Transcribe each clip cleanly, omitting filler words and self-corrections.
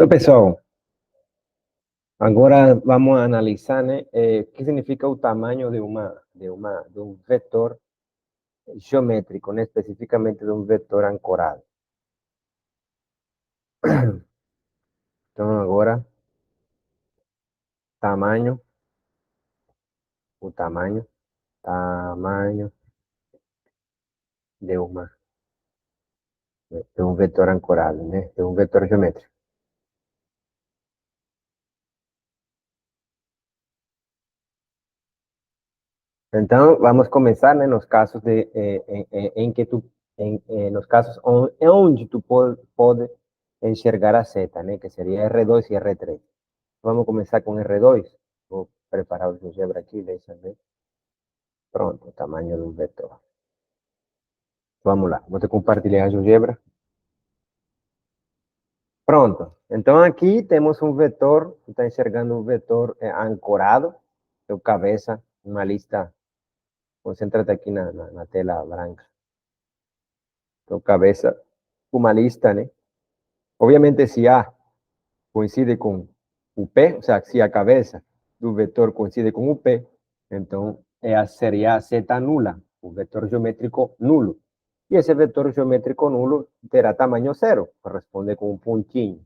Então, pessoal, agora vamos analisar, né, o que significa o tamanho de um vetor geométrico, né, especificamente de um vetor ancorado. Então, agora, tamanho, tamanho de de um vetor ancorado, né, de um vetor geométrico. Então, vamos começar, né, nos casos em que nos casos onde tu pode enxergar a seta, né, que seria R2 e R3. Vamos começar com R2. Vou preparar o GeoGebra aqui, deixa eu ver. Pronto, tamanho do vetor. Vamos lá, vou te compartilhar a GeoGebra. Pronto, então aqui temos um vetor, você está enxergando um vetor ancorado, seu cabeça, uma lista, concentra-te aqui na tela branca. Então, cabeça, uma lista, né? Obviamente, se A coincide com o P, ou seja, se a cabeça do vetor coincide com o P, então seria a seta nula, o vetor geométrico nulo. E esse vetor geométrico nulo terá tamanho zero, corresponde com um pontinho.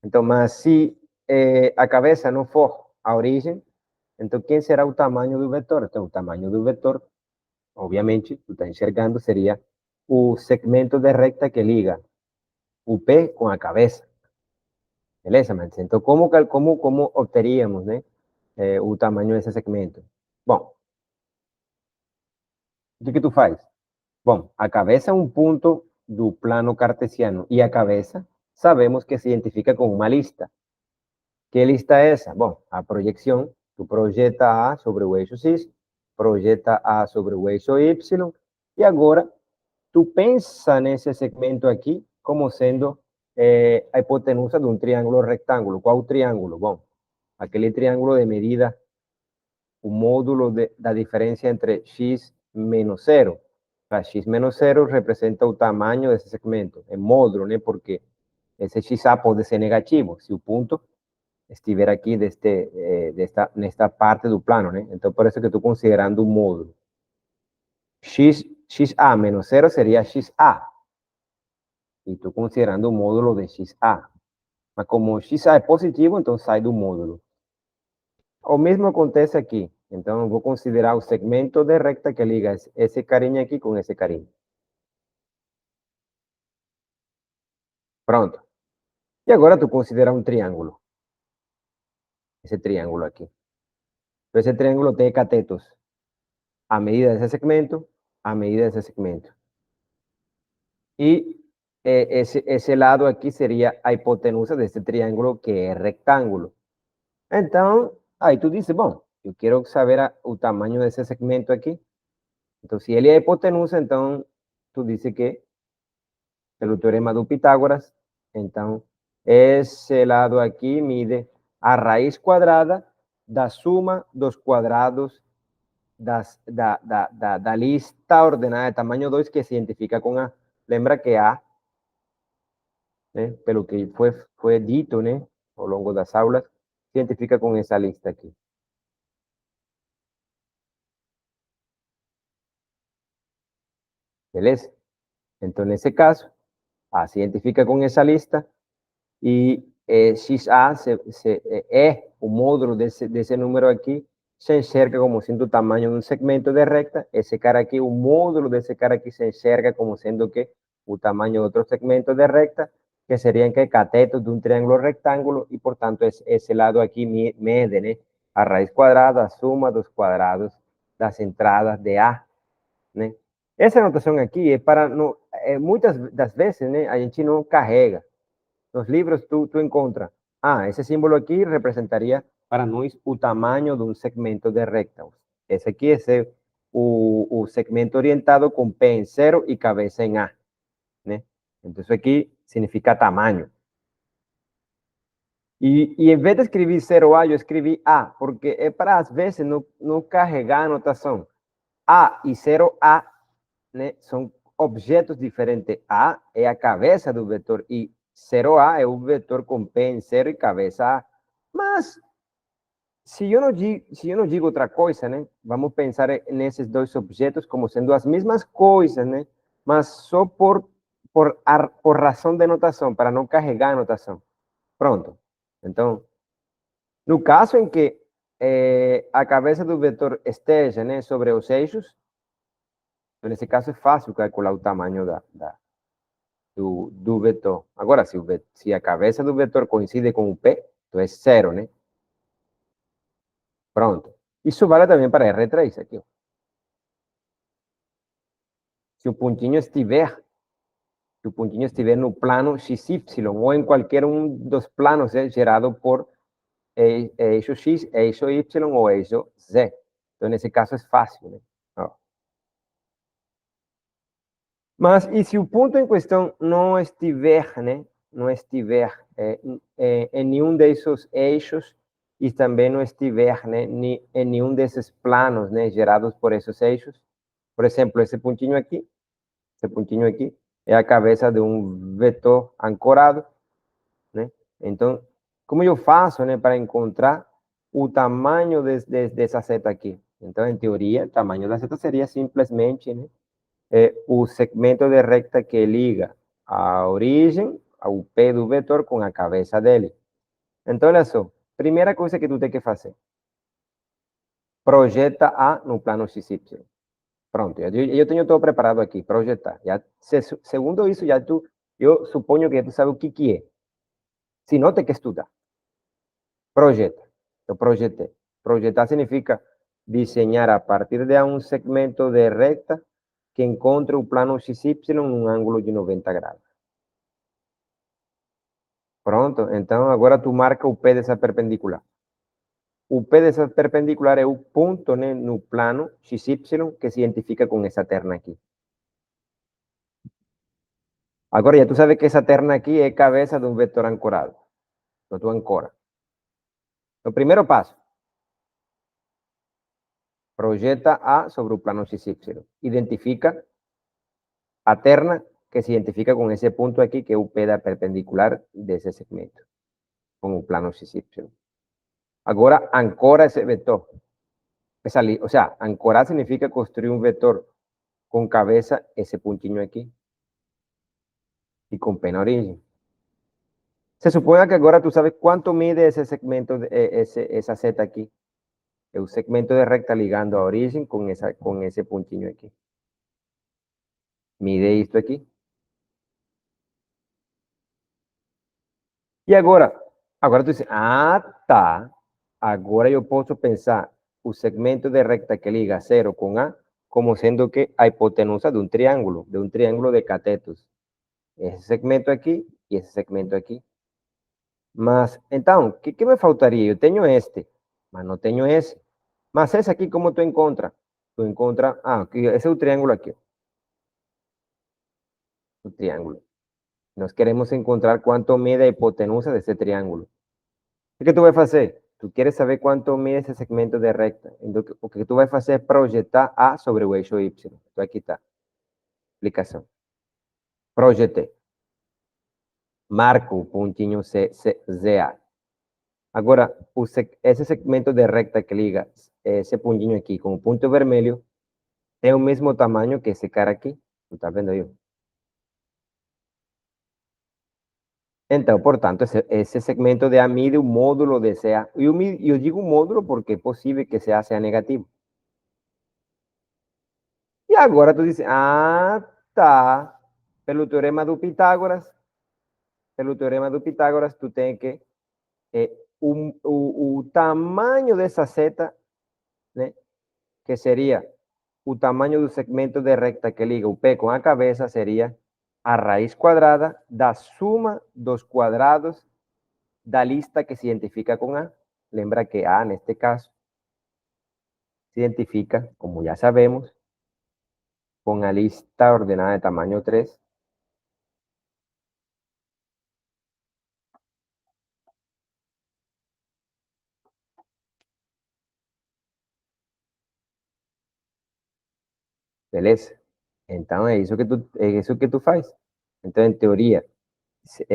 Então, mas se a cabeça não for a origem, então quem será o tamanho do vetor? Então, o tamanho do vetor, obviamente, tu está enxergando, seria o segmento de recta que liga o P com a cabeça. Beleza, mas então como obteríamos, né, o tamanho desse segmento? Bom, o que tu faz? Bom, a cabeça é um ponto do plano cartesiano e a cabeça sabemos que se identifica com uma lista. Que lista é essa? Bom, a projeção, tu projeta A sobre o eixo X, projeta A sobre o eixo Y, e agora tu pensa nesse segmento aqui como sendo a hipotenusa de um triângulo retângulo. Qual triângulo? Bom, aquele triângulo de medida, o módulo da diferença entre x menos 0. Para x menos 0 representa o tamanho desse segmento, é módulo, né? Porque esse xa pode ser negativo, se o ponto estiver aqui nesta parte do plano, né? Então, por isso que estou considerando um módulo. XA menos 0 seria XA. E estou considerando o módulo de XA. Mas como XA é positivo, então sai do módulo. O mesmo acontece aqui. Então, eu vou considerar o segmento de recta que liga esse carinha aqui com esse carinha. Pronto. E agora tu considera um triângulo. Esse triângulo aqui. Então, esse triângulo tem catetos. A medida desse segmento, a medida desse segmento. E esse lado aqui seria a hipotenusa desse triângulo que é retângulo. Então, aí tu diz, bom, eu quero saber o tamanho desse segmento aqui. Então, se ele é hipotenusa, então tu diz que pelo teorema do Pitágoras, então esse lado aqui mide a raiz quadrada da suma dos quadrados da lista ordenada de tamanho 2 que se identifica com A. Lembra que A, né, pelo que foi dito, né, ao longo das aulas, se identifica com essa lista aqui. Beleza? Então, nesse caso, A se identifica com essa lista e XA é o módulo desse número aqui, se enxerga como sendo o tamanho de um segmento de recta. Esse cara aqui, o módulo desse cara aqui se enxerga como sendo que o tamanho de outro segmento de recta, que seriam que catetos de um triângulo retângulo, e portanto esse lado aqui mede, né, a raiz quadrada, a suma dos quadrados das entradas de A, né? Essa anotação aqui é para, muitas das vezes, né, a gente não carrega. Nos livros tu encontras, esse símbolo aqui representaria para nós o tamanho de um segmento de recta. Esse aqui é o segmento orientado com P em 0 e cabeça em A, né? Então, isso aqui significa tamanho. E em vez de escrever 0A, eu escrevi A, porque é para, às vezes, não carregar a anotação. A e 0A, né, são objetos diferentes. A é a cabeça do vetor e 0A es un vector con P en 0 y cabeza A. Mas, se eu não digo outra coisa, né? Vamos pensar nesses dois objetos como sendo as mesmas coisas, né? Mas só por razão de notação, para não carregar a notação. Pronto. Então, no caso em que a cabeça do vetor esteja, né, sobre os eixos, nesse caso é fácil calcular o tamanho do vetor. Agora, se a cabeça do vetor coincide com o P, então é 0, né? Pronto. Isso vale também para R3 aqui. Se o pontinho estiver no plano XY ou em qualquer um dos planos gerado por eixo X, eixo Y ou eixo Z. Então, nesse caso, é fácil, né? Ó. Mas, e se o ponto em questão não estiver, né? Não estiver em nenhum desses eixos e também não estiver, né, em nenhum desses planos, né, gerados por esses eixos. Por exemplo, esse pontinho aqui é a cabeça de um vetor ancorado, né? Então, como eu faço, né, para encontrar o tamanho dessa seta aqui? Então, em teoria, o tamanho da seta seria simplesmente, né, o segmento de recta que liga a origem, ao P do vetor, com a cabeça dele. Então, olha só, primeira coisa que tu tem que fazer, projeta A no plano XY. Pronto, eu tenho todo preparado aqui, projetar. Já, segundo isso, eu suponho que tu sabe o que é. Se não, tem que estudar. Projeta. Eu projetei. Projetar significa desenhar a partir de um segmento de recta que encontre o plano XY em um ângulo de 90 graus. Pronto, então agora tu marca o P dessa perpendicular. O P dessa perpendicular é o ponto, né, no plano XY que se identifica com essa terna aqui. Agora já tu sabe que essa terna aqui é cabeça de um vetor ancorado. Então tu ancora. O primeiro passo, projeta A sobre o plano XY. Identifica a terna que se identifica con ese punto aquí, que es o P da perpendicular de ese segmento, con o plano XY. Agora, ancora ese vetor. O sea, ancorar significa construir un vector con cabeza ese puntinho aquí y con P na origem. Se supone que agora tú sabes cuánto mide ese segmento, esa Z aquí. Es un segmento de recta ligando a origem con ese puntinho aquí. Mide esto aquí. E agora tu diz, tá, agora eu posso pensar o segmento de recta que liga 0 com A como sendo que a hipotenusa de um triângulo de catetos. Esse segmento aqui e esse segmento aqui. Mas, então, o que me faltaria? Eu tenho este, mas não tenho esse. Mas esse aqui, como tu encontra? Tu encontra, esse é o triângulo aqui. O triângulo. Nós queremos encontrar quanto mide a hipotenusa desse triângulo. O que tu vai fazer? Tu queres saber quanto mide esse segmento de recta. Então, o que tu vai fazer é projetar A sobre o eixo Y. Então, aqui está. Explicação. Projetei. Marco o pontinho ZA. Agora, esse segmento de recta que liga esse pontinho aqui com o ponto vermelho tem o mesmo tamanho que esse cara aqui. Tu está vendo aí? Então, portanto, esse segmento de A mide o módulo de CA. Eu digo módulo porque é possível que CA seja negativo. E agora tu diz, tá. Pelo teorema do Pitágoras, tu tem que o tamanho dessa seta, né, que seria o tamanho do segmento de recta que liga o P com a cabeça, seria a raiz quadrada da suma dos quadrados da lista que se identifica com A. Lembra que A, neste caso, se identifica, como ya sabemos, con la lista ordenada de tamaño 3. Beleza? Então, é isso que tu faz. Então, em teoria, se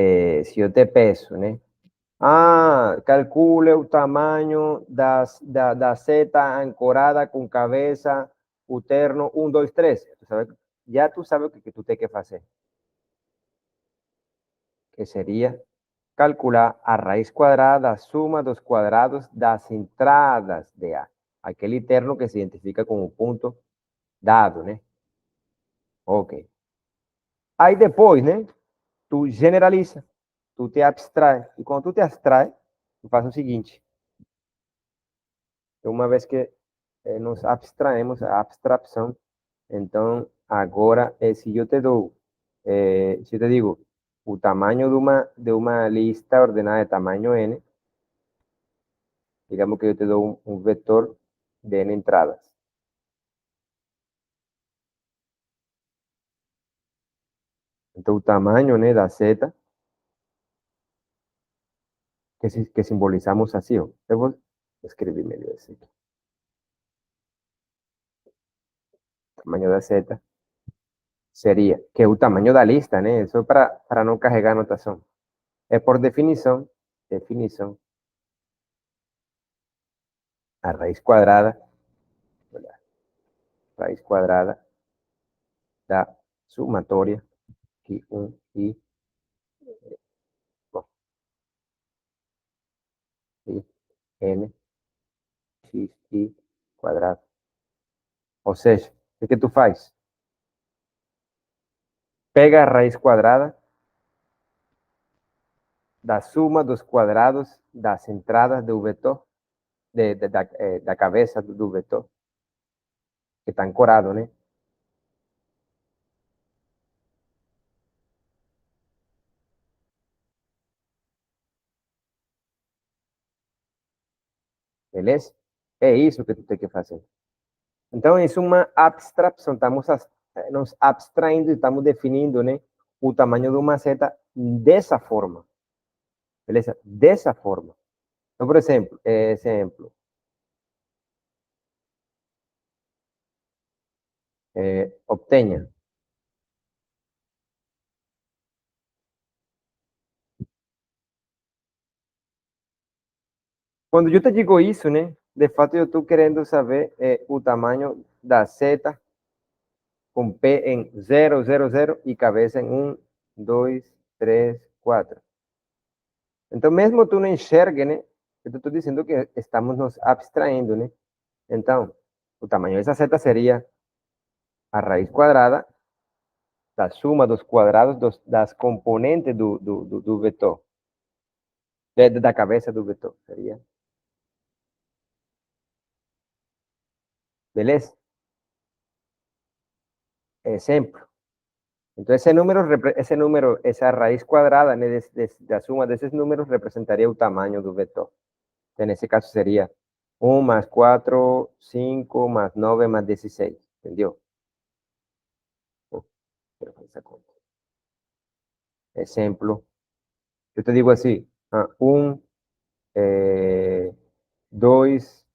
eu te peço, né? Calcule o tamanho da seta ancorada com cabeça, o terno 1, 2, 3. Já tu sabes o que tu tem que fazer. Que seria calcular a raiz quadrada da suma dos quadrados das entradas de A. Aquele terno que se identifica com o ponto dado, né? Ok. Aí depois, né? Tu generaliza, tu te abstrai. E quando tu te abstrai, tu faz o seguinte. Uma vez que nos abstraemos, a abstração, então agora, se eu te dou, se eu te digo, o tamanho de uma lista ordenada de tamanho n, digamos que eu te dou um vetor de n entradas. Então, o tamanho, né, da seta, que simbolizamos assim, ó. Eu vou escrever melhor assim. O tamanho da seta seria, que é o tamanho da lista, né? Isso para não carregar anotação. É por definição, a raiz quadrada da sumatória que 1 i, bom, i n x i quadrado. Ou seja, o que tu faz? Pega a raiz quadrada da suma dos quadrados das entradas do vetor, da cabeça do vetor, que está ancorado, né? Beleza? É isso que tu tem que fazer. Então, isso é uma abstração. Estamos nos abstraindo e estamos definindo, né, o tamanho de uma seta dessa forma. Beleza? Dessa forma. Então, por exemplo, obtenha. Quando eu te digo isso, né, de fato eu estou querendo saber o tamanho da seta com P em 0, 0, 0 e cabeça em 1, 2, 3, 4. Então, mesmo tu não enxergue, né, eu estou dizendo que estamos nos abstraindo, né? Então, o tamanho dessa seta seria a raiz quadrada da suma dos quadrados das componentes do vetor, da cabeça do vetor, seria. Beleza? Exemplo. Então, esse número, essa raiz quadrada, né, da suma desses números representaria o tamanho do vetor. Então, nesse caso seria 1 mais 4, 5 mais 9 mais 16. Entendeu? Quero fazer essa conta. Exemplo. Eu te digo assim, 1, 2,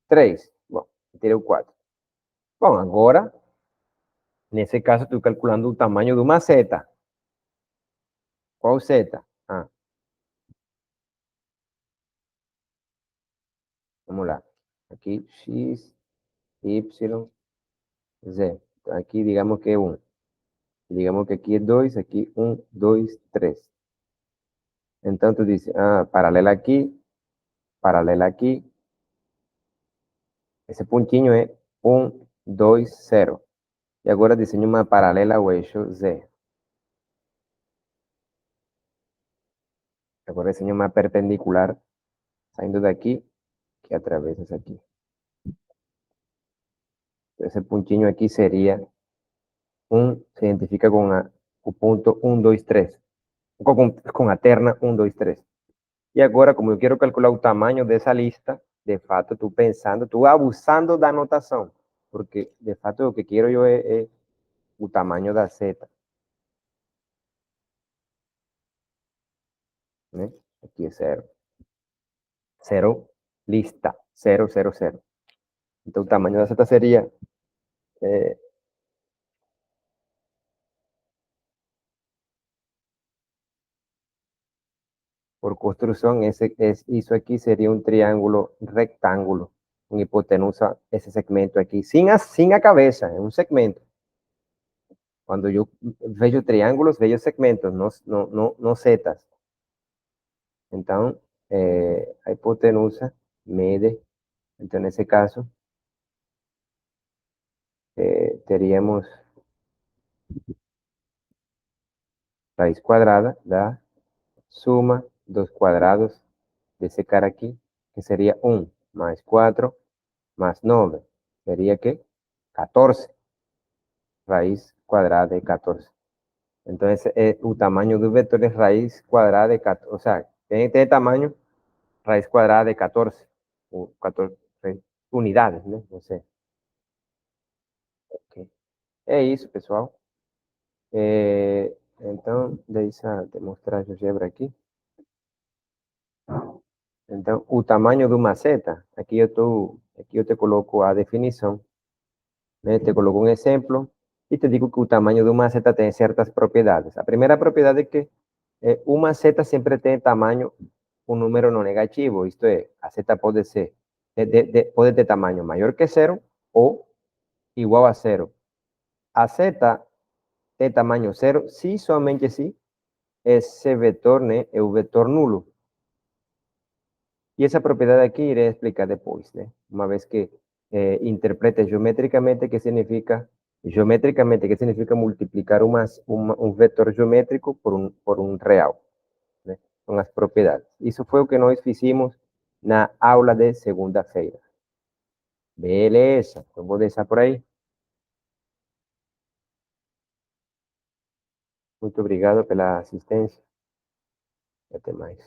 3. Bom, tirei o 4. Bom, agora, nesse caso, estou calculando o tamanho de uma seta. Qual seta? Vamos lá. Aqui, x, y, z. Então, aqui, digamos que é 1. Digamos que aqui é 2, aqui 1, 2, 3. Então, tu dices, paralela aqui. Esse pontinho é 1, 2, 0. E agora desenho uma paralela ao eixo z. Agora desenho uma perpendicular saindo daqui, que atravessa isso aqui. Esse pontinho aqui seria se identifica com o ponto 1, 2, 3. Com a terna 1, 2, 3. E agora, como eu quero calcular o tamanho dessa lista, de fato, estou abusando da anotação. Porque, de fato, o que quero eu é o tamanho da seta. Né? Aqui é 0. 0, lista. 0, 0, 0. Então, o tamanho da seta seria eh, por construcción, eso aquí sería un triángulo rectángulo, con hipotenusa, ese segmento aquí, sin a cabeza, es un segmento. Cuando yo veo triángulos, veo segmentos, no setas. Entonces, a hipotenusa mide, entonces en ese caso, teríamos raíz cuadrada da suma 2 cuadrados de ese cara aquí, que sería 1 más 4 más 9. ¿Sería qué? 14. Raíz cuadrada de 14. Entonces, el tamaño del vector es raíz cuadrada de 14. O sea, tiene este tamaño, raíz cuadrada de 14. O 14 unidades, né? Não sei. Ok. É isso, pessoal. Então, deixa eu mostrar a GeoGebra aqui. Então, o tamanho de uma seta, aqui eu te coloco a definição, né? Te coloco um exemplo e te digo que o tamanho de uma seta tem certas propriedades. A primeira propriedade é que uma seta sempre tem tamanho, um número não negativo, isto é, a seta pode ser, pode ter tamanho maior que zero ou igual a zero. A seta tem tamanho zero se somente se esse vetor, né, é o vetor nulo. Y esa propiedad aquí iré a explicar después, ¿eh? Una vez que interprete geométricamente qué significa, multiplicar un vector geométrico por un real, ¿eh? Son las propiedades. Eso fue lo que nós fizemos na aula de segunda-feira. Beleza, então vou deixar por aí. Muito obrigado pela assistência. Até mais.